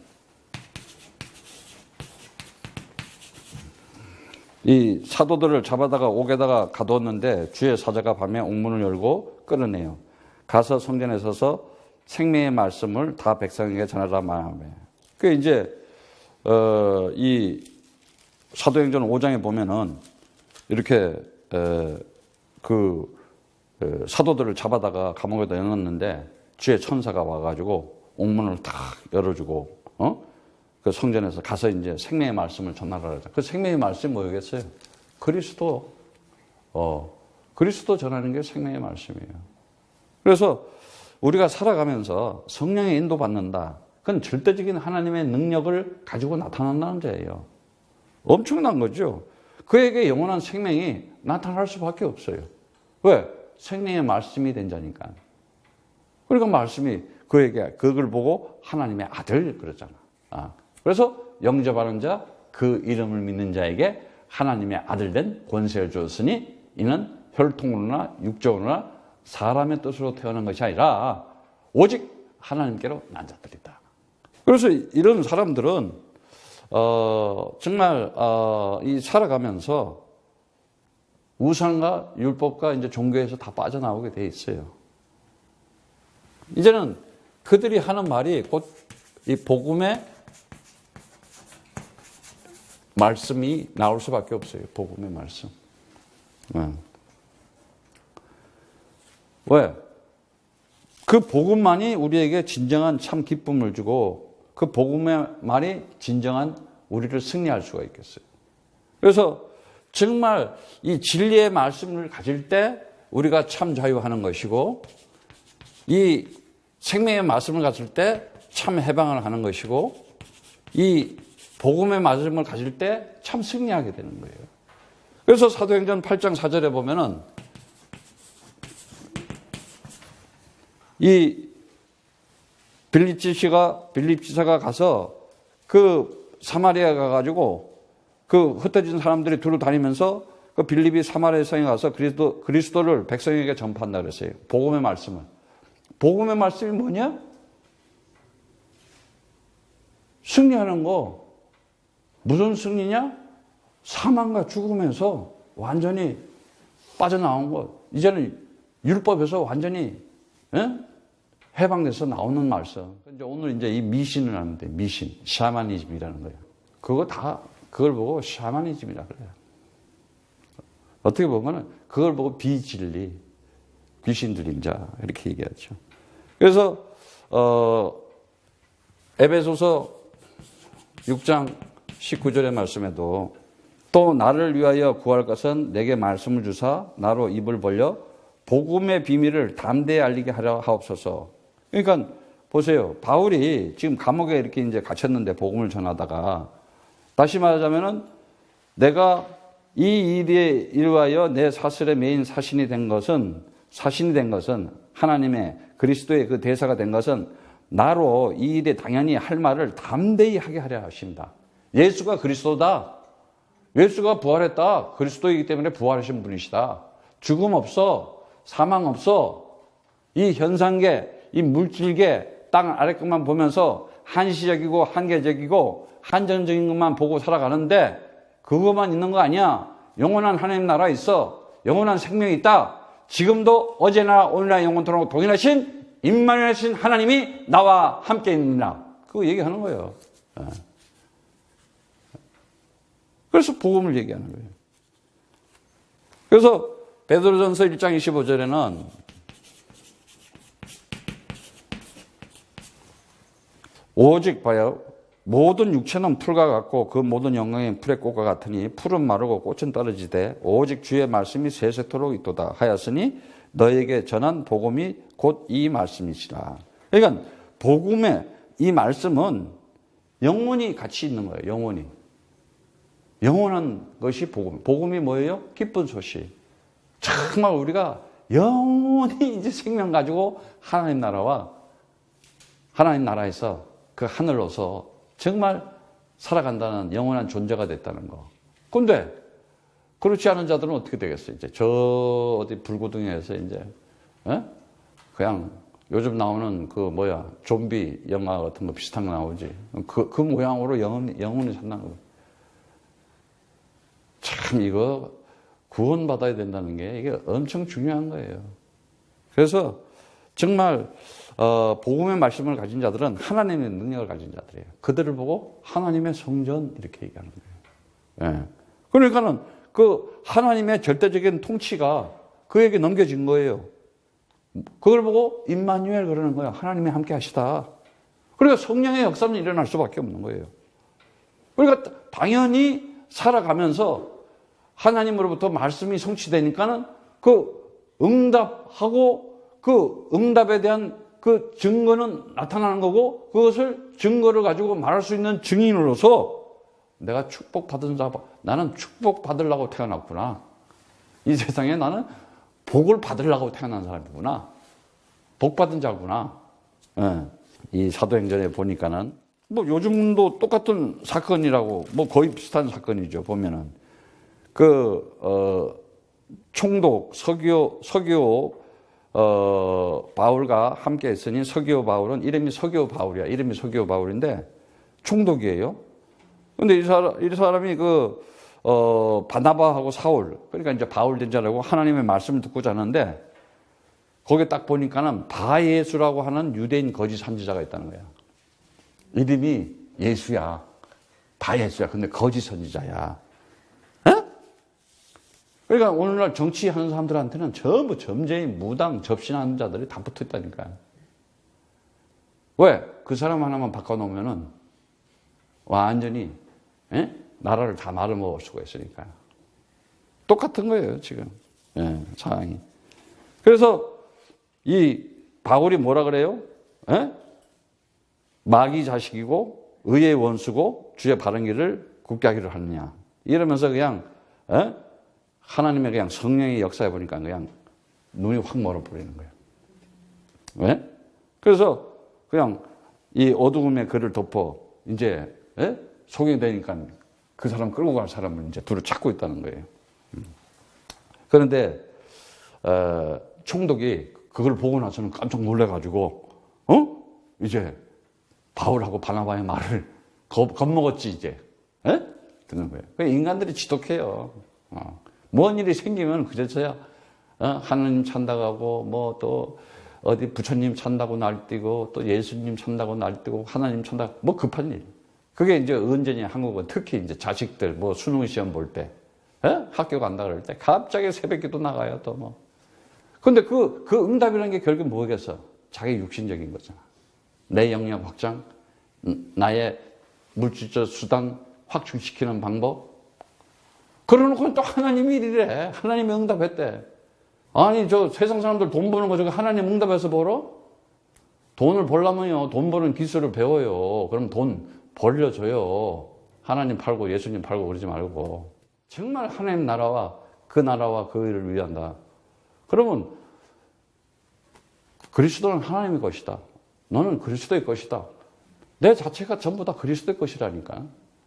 이 사도들을 잡아다가 옥에다가 가두었는데 주의 사자가 밤에 옥문을 열고 끌어내요. 가서 성전에 서서 생명의 말씀을 다 백성에게 전하라 말하며. 그 이제 이 사도행전 5장에 보면은 이렇게 사도들을 잡아다가 감옥에다 넣었는데 주의 천사가 와가지고 옥문을 다 열어주고 그 성전에서 가서 이제 생명의 말씀을 전하라. 그 생명의 말씀이 뭐겠어요? 그리스도 전하는 게 생명의 말씀이에요. 그래서 우리가 살아가면서 성령의 인도받는다. 그건 절대적인 하나님의 능력을 가지고 나타난다는 자예요. 엄청난 거죠. 그에게 영원한 생명이 나타날 수밖에 없어요. 왜? 생명의 말씀이 된 자니까. 그러니까 말씀이 그에게 그걸 보고 하나님의 아들 그러잖아. 그래서 영접하는 자, 그 이름을 믿는 자에게 하나님의 아들 된 권세를 주었으니 이는 혈통으로나 육적으로나 사람의 뜻으로 태어난 것이 아니라 오직 하나님께로 난 자들이다. 그래서 이런 사람들은 정말 이 살아가면서 우상과 율법과 이제 종교에서 다 빠져나오게 돼 있어요. 이제는 그들이 하는 말이 곧 이 복음의 말씀이 나올 수밖에 없어요. 복음의 말씀. 왜? 그 복음만이 우리에게 진정한 참 기쁨을 주고 그 복음의 말이 진정한 우리를 승리할 수가 있겠어요? 그래서 정말 이 진리의 말씀을 가질 때 우리가 참 자유하는 것이고, 이 생명의 말씀을 가질 때 참 해방을 하는 것이고, 이 복음의 말씀을 가질 때 참 승리하게 되는 거예요. 그래서 사도행전 8장 4절에 보면은 이 빌립 지사가 가서 그 사마리아 가가지고 그 흩어진 사람들이 두루 다니면서 그 빌립이 사마리아 성에 가서 그리스도를 백성에게 전파한다 그랬어요. 복음의 말씀을. 복음의 말씀이 뭐냐? 승리하는 거. 무슨 승리냐? 사망과 죽음에서 완전히 빠져나온 것. 이제는 율법에서 완전히 해방돼서 나오는 말씀. 이제 오늘 이제 이 미신을 하는데, 미신, 샤머니즘이라는 거예요. 그걸 보고 샤머니즘이라 그래요. 어떻게 보면은 그걸 보고 비진리, 귀신 들림자 이렇게 얘기하죠. 그래서 에베소서 6장 19절의 말씀에도 또 나를 위하여 구할 것은 내게 말씀을 주사 나로 입을 벌려 복음의 비밀을 담대히 알리게 하려 하옵소서. 그러니까 보세요. 바울이 지금 감옥에 이렇게 이제 갇혔는데 복음을 전하다가 다시 말하자면은 내가 이 일에 이루하여 내 사슬의 메인 사신이 된 것은 하나님의 그리스도의 그 대사가 된 것은 나로 이 일에 당연히 할 말을 담대히 하게 하려 하십니다. 예수가 그리스도다. 예수가 부활했다. 그리스도이기 때문에 부활하신 분이시다. 죽음 없어. 사망 없어. 이 현상계, 이 물질계, 땅 아래 것만 보면서 한시적이고 한계적이고 한정적인 것만 보고 살아가는데 그것만 있는 거 아니야. 영원한 하나님 나라 있어. 영원한 생명이 있다. 지금도 어제나 오늘나 영원토록 동일하신 임마누엘 하나님이 나와 함께 있느니라. 그거 얘기하는 거예요. 그래서 복음을 얘기하는 거예요. 그래서 베드로전서 1장 25절에는 오직 봐요. 모든 육체는 풀과 같고 그 모든 영광이 풀의 꽃과 같으니 풀은 마르고 꽃은 떨어지되 오직 주의 말씀이 세세토록 있도다 하였으니 너에게 전한 복음이 곧 이 말씀이시라. 그러니까 복음의 이 말씀은 영원히 같이 있는 거예요. 영원히. 영원한 것이 복음. 복음이 뭐예요? 기쁜 소식. 정말 우리가 영원히 이제 생명 가지고 하나님 나라에서 그 하늘로서 정말 살아간다는 영원한 존재가 됐다는 거. 근데 그렇지 않은 자들은 어떻게 되겠어요? 이제 저 어디 불구덩이에서 이제 그냥 요즘 나오는 좀비 영화 같은 거 비슷한 거 나오지. 그 모양으로 영원히 산다는 거. 참 이거 구원받아야 된다는 게 이게 엄청 중요한 거예요. 그래서 정말 복음의 말씀을 가진 자들은 하나님의 능력을 가진 자들이에요. 그들을 보고 하나님의 성전 이렇게 얘기하는 거예요. 예. 그러니까는 그 하나님의 절대적인 통치가 그에게 넘겨진 거예요. 그걸 보고 임마누엘 그러는 거예요. 하나님이 함께 하시다. 그러니까 성령의 역사는 일어날 수밖에 없는 거예요. 그러니까 당연히 살아가면서 하나님으로부터 말씀이 성취되니까는 그 응답하고 그 응답에 대한 그 증거는 나타나는 거고 그것을 증거를 가지고 말할 수 있는 증인으로서 내가 축복받은 자, 나는 축복받으려고 태어났구나. 이 세상에 나는 복을 받으려고 태어난 사람이구나. 복받은 자구나. 예. 이 사도행전에 보니까는 요즘도 똑같은 사건이라고 거의 비슷한 사건이죠. 보면은 총독 서기오 바울과 함께 했으니 서기오 바울은 이름이 서기오 바울이야. 이름이 서기오 바울인데 총독이에요. 근데 이 사람이 바나바하고 사울, 그러니까 이제 바울 된 자라고 하나님의 말씀을 듣고자 하는데 거기에 딱 보니까는 바예수라고 하는 유대인 거짓 선지자가 있다는 거야. 이름이 예수야. 바예수야. 근데 거짓 선지자야. 그러니까 오늘날 정치하는 사람들한테는 전부 점쟁이, 무당, 접신하는 자들이 다 붙어 있다니까요. 왜? 그 사람 하나만 바꿔놓으면은 완전히 예? 나라를 다 말아먹을 수가 있으니까. 똑같은 거예요, 지금. 예, 상황이. 그래서 이 바울이 뭐라 그래요? 예? 마귀 자식이고 의의 원수고 주의 바른 길을 굳게 하기를 하느냐. 이러면서 그냥 하나님의 그냥 성령의 역사해 보니까 그냥 눈이 확 멀어버리는 거예요. 왜? 그래서 그냥 이 어두움의 글을 덮어 이제 속이 되니까 그 사람 끌고 갈 사람을 이제 둘을 찾고 있다는 거예요. 그런데 총독이 그걸 보고 나서는 깜짝 놀래가지고 이제 바울하고 바나바의 말을 겁먹었지 이제. 듣는 거예요. 인간들이 지독해요. 뭔 일이 생기면 그래서야 하나님 찬다고 뭐 또 어디 부처님 찬다고 날뛰고 또 예수님 찬다고 날뛰고 하나님 찬다고 뭐 급한 일. 그게 이제 언제냐 한국은 특히 이제 자식들 뭐 수능 시험 볼 때 학교 간다 그럴 때 갑자기 새벽기도 나가요 또 뭐. 근데 그 응답이라는 게 결국 뭐겠어? 자기 육신적인 거잖아. 내 영역 확장, 나의 물질적 수단 확충시키는 방법. 그러놓고 또 하나님이 이래. 하나님이 응답했대. 아니 저 세상 사람들 돈 버는 거 저거 하나님 응답해서 벌어? 돈을 벌려면요 돈 버는 기술을 배워요. 그럼 돈 벌려줘요. 하나님 팔고 예수님 팔고 그러지 말고 정말 하나님 나라와 그 일을 위한다. 그러면 그리스도는 하나님의 것이다. 너는 그리스도의 것이다. 내 자체가 전부 다 그리스도의 것이라니까.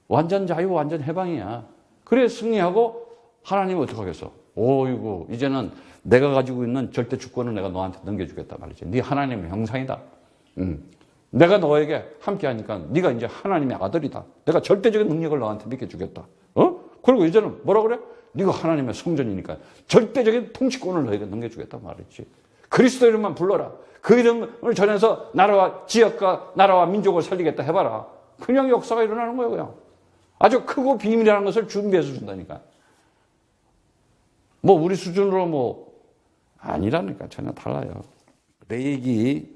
완전 자유, 완전 해방이야. 그래 승리하고 하나님은 어떡하겠어? 오이고 이제는 내가 가지고 있는 절대 주권을 내가 너한테 넘겨주겠다 말이지. 네 하나님의 형상이다. 내가 너에게 함께하니까 네가 이제 하나님의 아들이다. 내가 절대적인 능력을 너한테 맡겨주겠다. 그리고 이제는 뭐라 그래? 네가 하나님의 성전이니까 절대적인 통치권을 너에게 넘겨주겠다 말이지. 그리스도 이름만 불러라. 그 이름을 전해서 나라와 지역과 나라와 민족을 살리겠다 해봐라. 그냥 역사가 일어나는 거예요. 그냥. 아주 크고 비밀이라는 것을 준비해서 준다니까. 뭐 우리 수준으로 뭐 아니라니까. 전혀 달라요. 레위기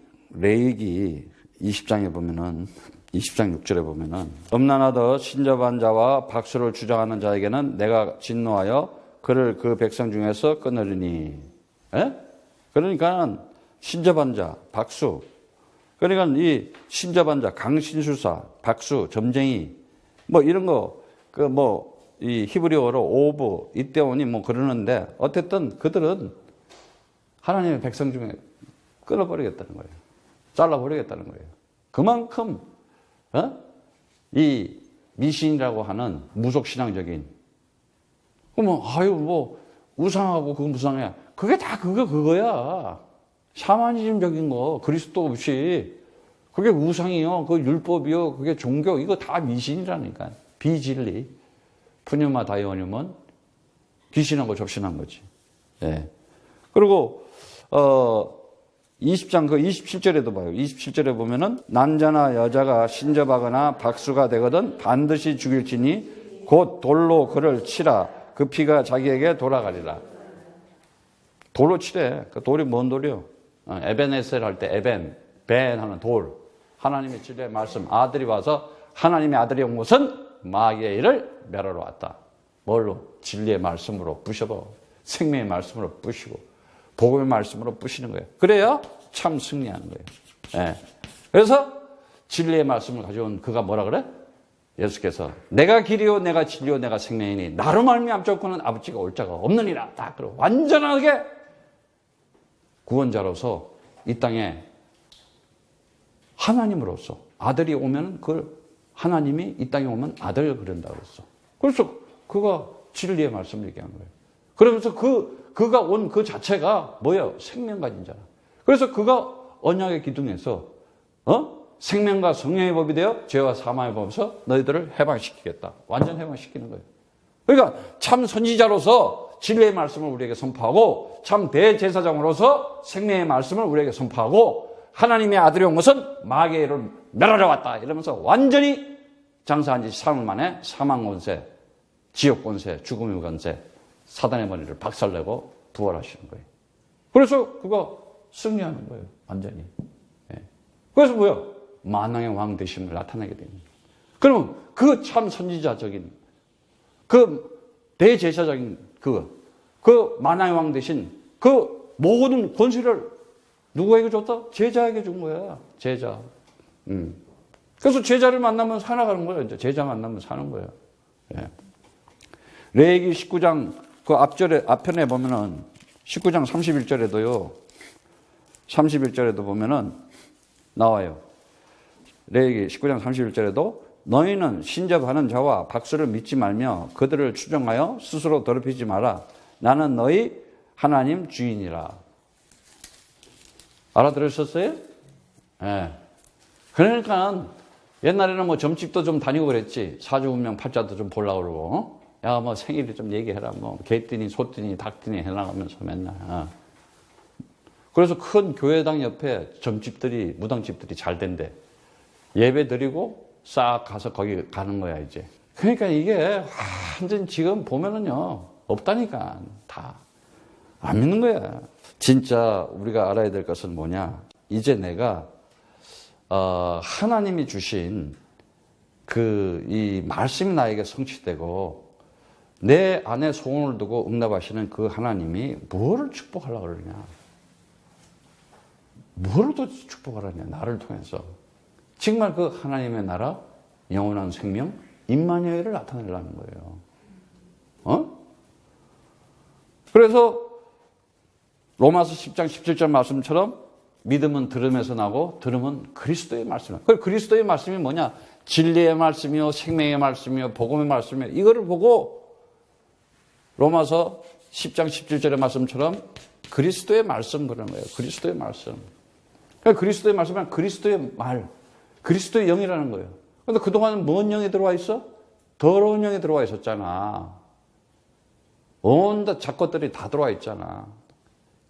20장에 보면은 20장 6절에 보면은 음란하더 신접한 자와 박수를 주장하는 자에게는 내가 진노하여 그를 그 백성 중에서 끊으리니. 그러니까 신접한 자, 박수. 그러니까 이 신접한 자, 강신술사, 박수, 점쟁이 뭐 이런 거 이 히브리어로 오브 이때오니 뭐 그러는데 어쨌든 그들은 하나님의 백성 중에 끊어버리겠다는 거예요. 잘라버리겠다는 거예요. 그만큼 이 미신이라고 하는 무속신앙적인 뭐 우상하고 그거 무상해. 그게 다 그거야. 샤머니즘적인 거 그리스도 없이 그게 우상이요. 그 율법이요. 그게 종교 이거 다 미신이라니까. 비진리. 푸뉴마 다이오늄은 귀신하고 접신한 거지. 예. 그리고 20장 그 27절에도 봐요. 27절에 보면은 남자나 여자가 신접하거나 박수가 되거든 반드시 죽일지니 곧 돌로 그를 치라. 그 피가 자기에게 돌아가리라. 돌로 치래. 그 돌이 뭔 돌이요? 에벤에셀 할 때 벤 하는 돌. 하나님의 진리의 말씀 아들이 와서 하나님의 아들이 온 것은 마귀의 일을 멸하러 왔다. 뭘로? 진리의 말씀으로 부셔봐. 생명의 말씀으로 부시고 복음의 말씀으로 부시는 거예요. 그래야 참 승리하는 거예요. 예. 그래서 진리의 말씀을 가져온 그가 뭐라 그래? 예수께서 내가 길이요 내가 진리요 내가 생명이니 나로 말미암지 않고는 아버지가 올 자가 없느니라. 딱 그러고 완전하게 구원자로서 이 땅에 하나님으로서 아들이 오면 그걸 하나님이 이 땅에 오면 아들을 그런다 그랬어. 그래서 그가 진리의 말씀을 얘기한 거예요. 그러면서 그가 온 그 자체가 뭐예요? 생명 가진 자라. 그래서 그가 언약의 기둥에서 생명과 성령의 법이 되어 죄와 사망의 법에서 너희들을 해방시키겠다. 완전 해방시키는 거예요. 그러니까 참 선지자로서 진리의 말씀을 우리에게 선포하고 참 대제사장으로서 생명의 말씀을 우리에게 선포하고 하나님의 아들이 온 것은 마귀의 일을 멸하러 왔다. 이러면서 완전히 장사한 지 3일 만에 사망 권세, 지옥 권세, 죽음의 권세, 사단의 머리를 박살내고 부활하시는 거예요. 그래서 그가 승리하는 거예요. 완전히. 예. 그래서 뭐요? 만왕의 왕 되심을 나타내게 됩니다. 그러면 그 참 선지자적인, 그 대제사적인 그 만왕의 왕 대신 그 모든 권세를 누구에게 줬다? 제자에게 준 거야. 제자. 그래서 제자를 만나면 살아가는 거예요. 이제 제자 만나면 사는 거예요. 예. 레위기 19장 그 앞편에 보면은 19장 31절에도요. 31절에도 보면은 나와요. 레위기 19장 31절에도 너희는 신접하는 자와 박수를 믿지 말며 그들을 추종하여 스스로 더럽히지 마라. 나는 너희 하나님 주인이라. 알아들으셨어요? 예. 그러니까 옛날에는 뭐 점집도 좀 다니고 그랬지. 사주운명 팔자도 좀 보려고 그러고. 야, 뭐 생일을 좀 얘기해라. 뭐 개띠니 소띠니 닭띠니 해나가면서 맨날. 그래서 큰 교회당 옆에 점집들이, 무당집들이 잘 된대. 예배 드리고 싹 가서 거기 가는 거야, 이제. 그러니까 이게 완전 지금 보면은요, 없다니까. 다. 안 믿는 거야. 진짜 우리가 알아야 될 것은 뭐냐. 이제 내가, 하나님이 주신 이 말씀이 나에게 성취되고 내 안에 소원을 두고 응답하시는 그 하나님이 뭐를 축복하려고 그러냐. 뭐를 또 축복하려냐. 나를 통해서. 정말 그 하나님의 나라, 영원한 생명, 임마누엘을 나타내려는 거예요. 그래서 로마서 10장 17절 말씀처럼 믿음은 들음에서 나고 들음은 그리스도의 말씀이에요. 그 그리스도의 말씀이 뭐냐? 진리의 말씀이요, 생명의 말씀이요, 복음의 말씀이요. 이거를 보고 로마서 10장 17절의 말씀처럼 그리스도의 말씀 그러는 거예요. 그리스도의 말씀. 그러니까 그리스도의 말씀은 그리스도의 말, 그리스도의 영이라는 거예요. 그런데 그동안은 뭔 영이 들어와 있어? 더러운 영이 들어와 있었잖아. 온갖 작것들이 다 들어와 있잖아.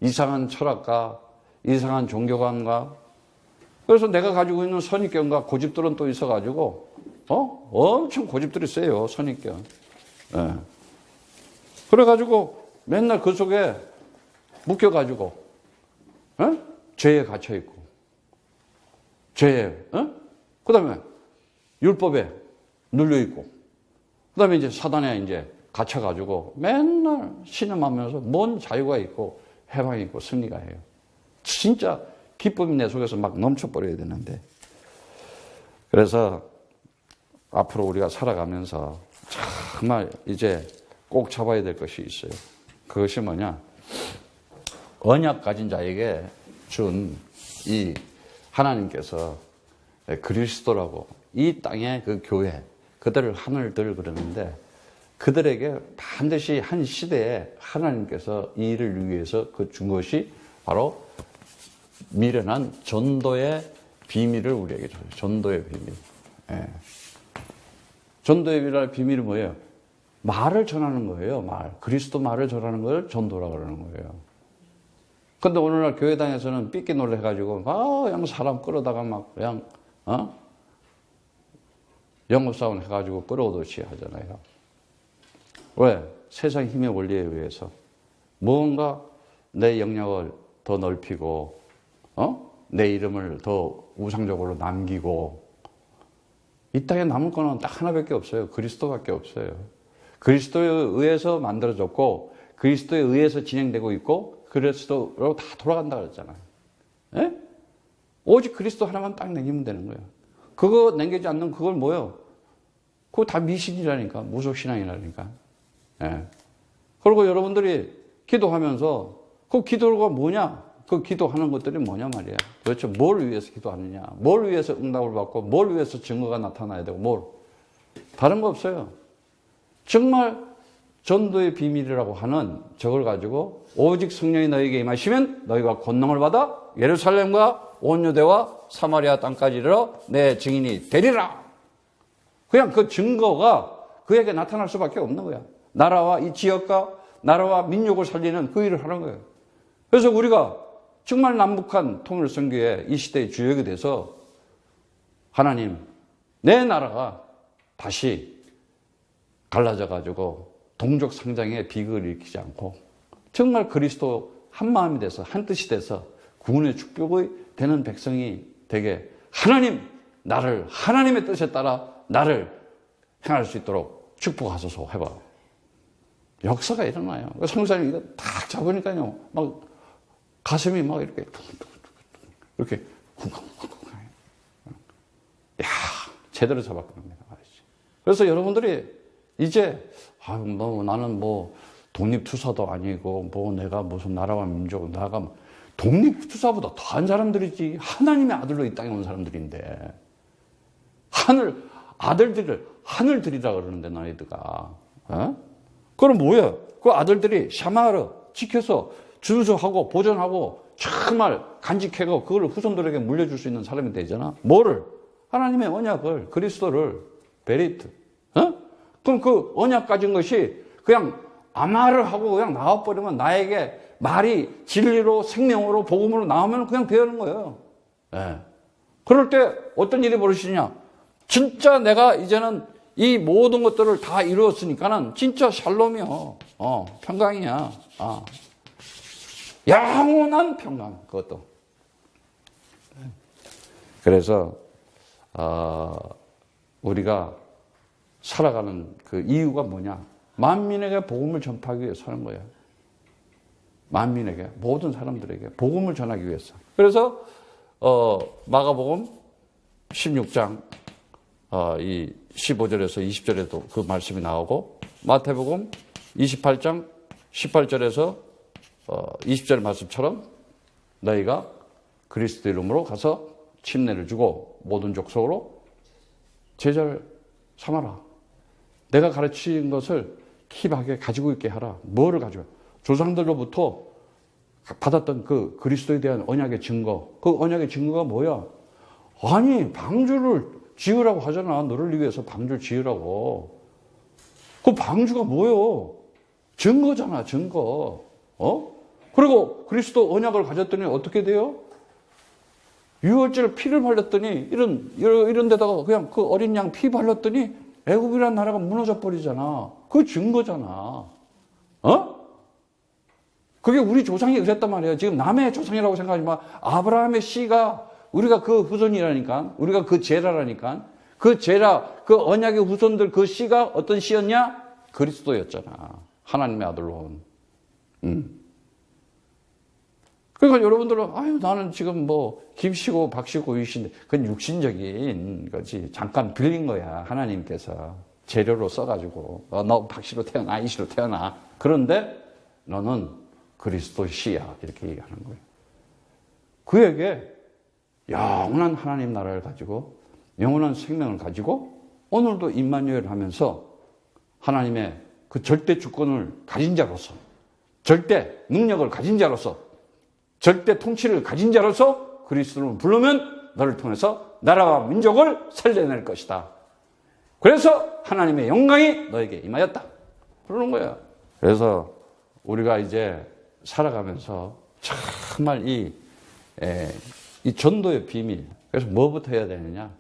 이상한 철학과 이상한 종교관과. 그래서 내가 가지고 있는 선입견과 고집들은 또 있어가지고 엄청 고집들이 세요. 선입견. 네. 그래가지고 맨날 그 속에 묶여가지고 죄에 갇혀있고 죄에 그 다음에 율법에 눌려있고 그 다음에 이제 사단에 이제 갇혀가지고 맨날 신음하면서 뭔 자유가 있고 해방이 있고 승리가 해요. 진짜 기쁨이 내 속에서 막 넘쳐버려야 되는데. 그래서 앞으로 우리가 살아가면서 정말 이제 꼭 잡아야 될 것이 있어요. 그것이 뭐냐? 언약 가진 자에게 준 이 하나님께서 그리스도라고 이 땅의 그 교회, 그들을 하늘들 그러는데 그들에게 반드시 한 시대에 하나님께서 이 일을 위해서 그 준 것이 바로 미련한 전도의 비밀을 우리에게 줘요. 전도의 비밀. 예. 전도의 비밀이 뭐예요? 말을 전하는 거예요. 말. 그리스도 말을 전하는 걸 전도라고 그러는 거예요. 근데 오늘날 교회당에서는 삐끼 놀래 해가지고 그냥 사람 끌어다가 막 그냥 영업사원 해가지고 끌어오듯이 하잖아요. 왜? 세상 힘의 원리에 의해서 무언가 내 영역을 더 넓히고 내 이름을 더 우상적으로 남기고 이 땅에 남을 거는 딱 하나밖에 없어요. 그리스도밖에 없어요. 그리스도에 의해서 만들어졌고 그리스도에 의해서 진행되고 있고 그리스도로 다 돌아간다 그랬잖아요. 예? 오직 그리스도 하나만 딱 남기면 되는 거예요. 그거 남기지 않는 그걸 뭐예요? 그거 다 미신이라니까. 무속신앙이라니까. 예. 그리고 여러분들이 기도하면서 그 기도가 뭐냐? 그 기도하는 것들이 뭐냐 말이야. 도대체 뭘 위해서 기도하느냐? 뭘 위해서 응답을 받고 뭘 위해서 증거가 나타나야 되고 뭘. 다른 거 없어요. 정말 전도의 비밀이라고 하는 저걸 가지고 오직 성령이 너희에게 임하시면 너희가 권능을 받아 예루살렘과 온 유대와 사마리아 땅까지 이르러 내 증인이 되리라. 그냥 그 증거가 그에게 나타날 수밖에 없는 거야. 나라와 이 지역과 나라와 민족을 살리는 그 일을 하는 거예요. 그래서 우리가 정말 남북한 통일 선교의 이 시대의 주역이 돼서 하나님, 내 나라가 다시 갈라져 가지고 동족 상장의 비극을 일으키지 않고 정말 그리스도 한 마음이 돼서 한 뜻이 돼서 구원의 축복이 되는 백성이 되게 하나님, 나를 하나님의 뜻에 따라 나를 행할 수 있도록 축복하소서 해봐. 역사가 일어나요. 성사님 이거 딱 잡으니까요. 막 가슴이 막 이렇게 이렇게 쿵쿵쿵쿵. 야, 제대로 잡았거든요. 그래서 여러분들이 이제 뭐 나는 뭐 독립투사도 아니고 뭐 내가 무슨 나라와 민족 나가 독립투사보다 더한 사람들이지. 하나님의 아들로 이 땅에 온 사람들인데 하늘 아들들을 하늘들이라 그러는데 너희들가 그럼 뭐야? 그 아들들이 샤마를 지켜서 주수하고 보존하고 정말 간직하고 그걸 후손들에게 물려줄 수 있는 사람이 되잖아. 뭐를? 하나님의 언약을 그리스도를 베리트. 그럼 그 언약 가진 것이 그냥 아마를 하고 그냥 나와버리면 나에게 말이 진리로 생명으로 복음으로 나오면 그냥 되는 거예요. 네. 그럴 때 어떤 일이 벌어지냐? 진짜 내가 이제는 이 모든 것들을 다 이루었으니까는 진짜 샬롬이요. 평강이야. 영원한 평강. 그것도. 그래서 우리가 살아가는 그 이유가 뭐냐? 만민에게 복음을 전파하기 위해서 사는 거예요. 만민에게, 모든 사람들에게 복음을 전하기 위해서. 그래서 마가복음 16장 이 15절에서 20절에도 그 말씀이 나오고 마태복음 28장 18절에서 20절 말씀처럼 너희가 그리스도 이름으로 가서 침례를 주고 모든 족속으로 제자를 삼아라. 내가 가르친 것을 킵하게 가지고 있게 하라. 뭐를 가지고? 조상들로부터 받았던 그 그리스도에 대한 언약의 증거. 그 언약의 증거가 뭐야? 아니, 방주를 지으라고 하잖아. 너를 위해서 방주를 지으라고. 그 방주가 뭐요? 증거잖아, 증거. 그리고 그리스도 언약을 가졌더니 어떻게 돼요? 유월절 피를 발렸더니 이런 데다가 그냥 그 어린 양 피 발렸더니 애굽이라는 나라가 무너져 버리잖아. 그 증거잖아. 그게 우리 조상이 그랬단 말이에요. 지금 남의 조상이라고 생각하지 마. 아브라함의 씨가 우리가 그 후손이라니까. 우리가 그 제라라니까. 그 제라, 그 언약의 후손들 그 씨가 어떤 씨였냐? 그리스도였잖아. 하나님의 아들로 온. 그러니까 여러분들은 아유 나는 지금 뭐 김씨고 박씨고 이씨인데 그건 육신적인 거지. 잠깐 빌린 거야. 하나님께서 재료로 써가지고 너 박씨로 태어나 이씨로 태어나. 그런데 너는 그리스도 씨야. 이렇게 얘기하는 거예요. 그에게 영원한 하나님 나라를 가지고 영원한 생명을 가지고 오늘도 임마누엘 하면서 하나님의 그 절대 주권을 가진 자로서 절대 능력을 가진 자로서 절대 통치를 가진 자로서 그리스도를 부르면 너를 통해서 나라와 민족을 살려낼 것이다. 그래서 하나님의 영광이 너에게 임하였다. 그러는 거야. 그래서 우리가 이제 살아가면서 정말 이 전도의 비밀. 그래서 뭐부터 해야 되느냐?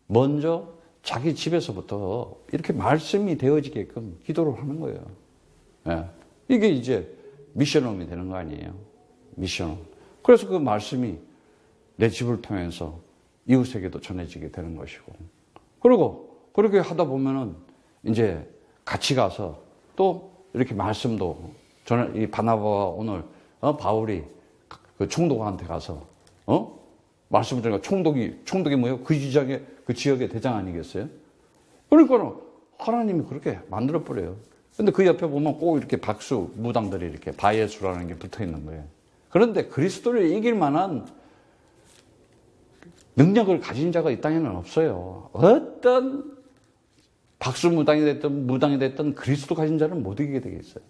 먼저 자기 집에서부터 이렇게 말씀이 되어지게끔 기도를 하는 거예요. 예. 이게 이제 미션홈이 되는 거 아니에요. 미션홈. 그래서 그 말씀이 내 집을 통해서 이웃에게도 전해지게 되는 것이고. 그리고 그렇게 하다 보면은 이제 같이 가서 또 이렇게 말씀도 이 바나바와 오늘 바울이 그 총독한테 가서 말씀을 드리니까 총독이 뭐예요? 그 지역의 대장 아니겠어요? 그러니까 하나님이 그렇게 만들어 버려요. 근데 그 옆에 보면 꼭 이렇게 박수 무당들이 이렇게 바예수라는 게 붙어 있는 거예요. 그런데 그리스도를 이길 만한 능력을 가진 자가 이 땅에는 없어요. 어떤 박수 무당이 됐든 그리스도 가진 자는 못 이기게 되겠어요.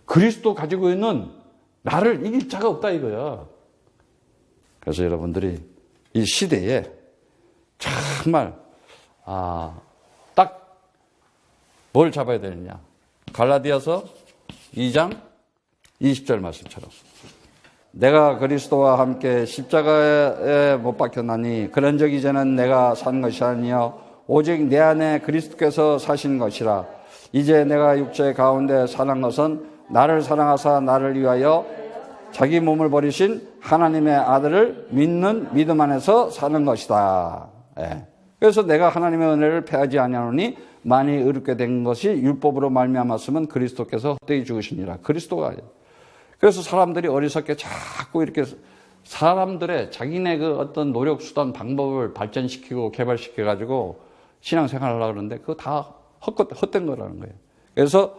그리스도 가지고 있는 나를 이길 자가 없다 이거야. 그래서 여러분들이 이 시대에 정말 딱 뭘 잡아야 되느냐. 갈라디아서 2장 20절 말씀처럼 내가 그리스도와 함께 십자가에 못 박혔나니 그런즉 이제는 내가 산 것이 아니요 오직 내 안에 그리스도께서 사신 것이라. 이제 내가 육체 가운데 사는 것은 나를 사랑하사 나를 위하여 자기 몸을 버리신 하나님의 아들을 믿는 믿음 안에서 사는 것이다. 예. 그래서 내가 하나님의 은혜를 패하지 아니하노니 많이 의롭게 된 것이 율법으로 말미암았으면 그리스도께서 헛되이 죽으시니라. 그리스도가 아니에요. 그래서 사람들이 어리석게 자꾸 이렇게 사람들의 자기네 그 어떤 노력, 수단, 방법을 발전시키고 개발시켜가지고 신앙생활을 하려고 그러는데 그거 다 헛된 거라는 거예요. 그래서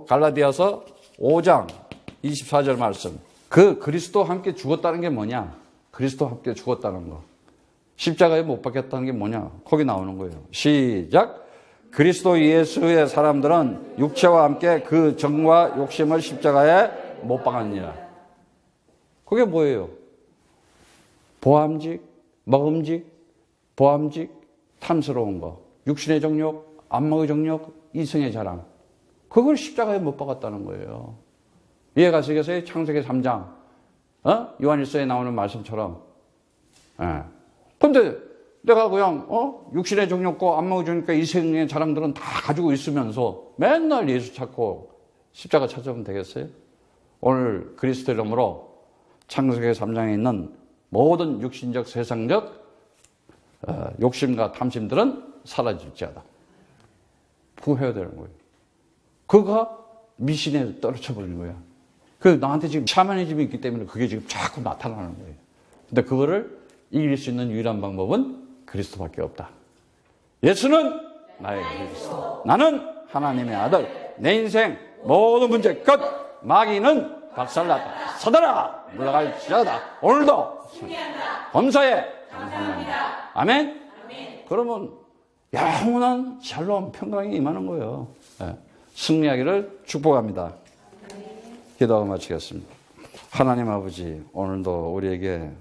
갈라디아서 5장 24절 말씀. 그 그리스도와 함께 죽었다는 게 뭐냐? 그리스도와 함께 죽었다는 거. 십자가에 못 박혔다는 게 뭐냐? 거기 나오는 거예요. 시작. 그리스도 예수의 사람들은 육체와 함께 그 정과 욕심을 십자가에 못 박았느니라. 그게 뭐예요? 보암직, 먹음직, 보암직, 탐스러운 거, 육신의 정욕, 안목의 정욕, 이성의 자랑. 그걸 십자가에 못 박았다는 거예요. 이해가 되겠어요? 창세기 3장, 요한일서에 나오는 말씀처럼. 예. 근데 내가 그냥, 육신의 정욕과 안목의 정욕과 이성의 자랑들은 다 가지고 있으면서 맨날 예수 찾고 십자가 찾아오면 되겠어요? 오늘 그리스도 이름으로 창세기 3장에 있는 모든 육신적, 세상적 욕심과 탐심들은 사라질지어다. 부해야 되는 거예요. 그가 미신에 떨어져 버리는 거야. 그 나한테 지금 샤머니즘이 있기 때문에 그게 지금 자꾸 나타나는 거예요. 근데 그거를 이길 수 있는 유일한 방법은 그리스도밖에 없다. 예수는 나의 그리스도. 나는 하나님의 아들. 내 인생 모든 문제 끝. 마귀는 박살났다. 서더라 물러갈지어다. 오늘도 범사에 감사합니다. 아멘? 그러면 영원한 샬롬 평강이 임하는 거예요. 네. 승리하기를 축복합니다. 기도하고 마치겠습니다. 하나님 아버지, 오늘도 우리에게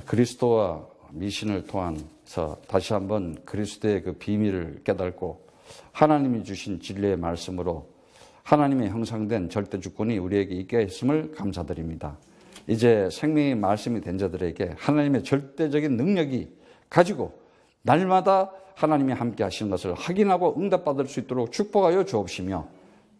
그리스도와 미신을 통해서 다시 한번 그리스도의 그 비밀을 깨닫고 하나님이 주신 진리의 말씀으로 하나님의 형상된 절대 주권이 우리에게 있게 했음을 감사드립니다. 이제 생명의 말씀이 된 자들에게 하나님의 절대적인 능력이 가지고 날마다 하나님이 함께 하시는 것을 확인하고 응답받을 수 있도록 축복하여 주옵시며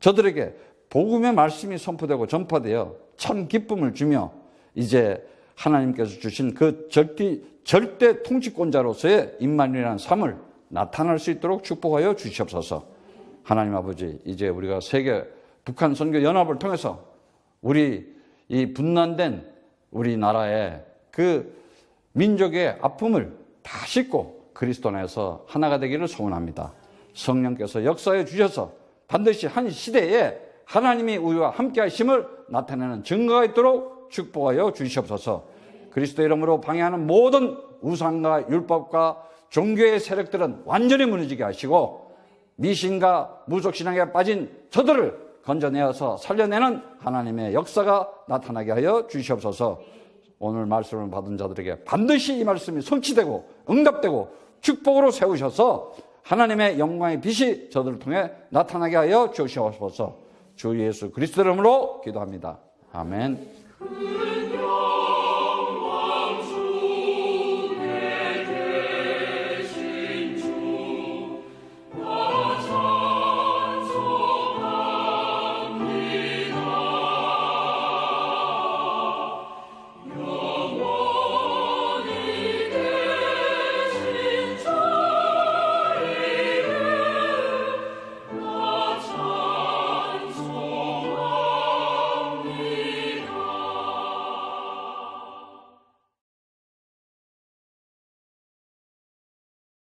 저들에게 복음의 말씀이 선포되고 전파되어 참 기쁨을 주며 이제 하나님께서 주신 그 절대 통치권자로서의 임마누엘이라는 삶을 나타날 수 있도록 축복하여 주시옵소서. 하나님 아버지, 이제 우리가 세계 북한 선교 연합을 통해서 우리 이 분란된 우리나라의 그 민족의 아픔을 다 싣고 그리스도 안에서 하나가 되기를 소원합니다. 성령께서 역사해 주셔서 반드시 한 시대에 하나님이 우리와 함께 하심을 나타내는 증거가 있도록 축복하여 주시옵소서. 그리스도 이름으로 방해하는 모든 우상과 율법과 종교의 세력들은 완전히 무너지게 하시고 미신과 무속신앙에 빠진 저들을 건져내어서 살려내는 하나님의 역사가 나타나게 하여 주시옵소서. 오늘 말씀을 받은 자들에게 반드시 이 말씀이 성취되고 응답되고 축복으로 세우셔서 하나님의 영광의 빛이 저들을 통해 나타나게 하여 주시옵소서. 주 예수 그리스도 이름으로 기도합니다. 아멘.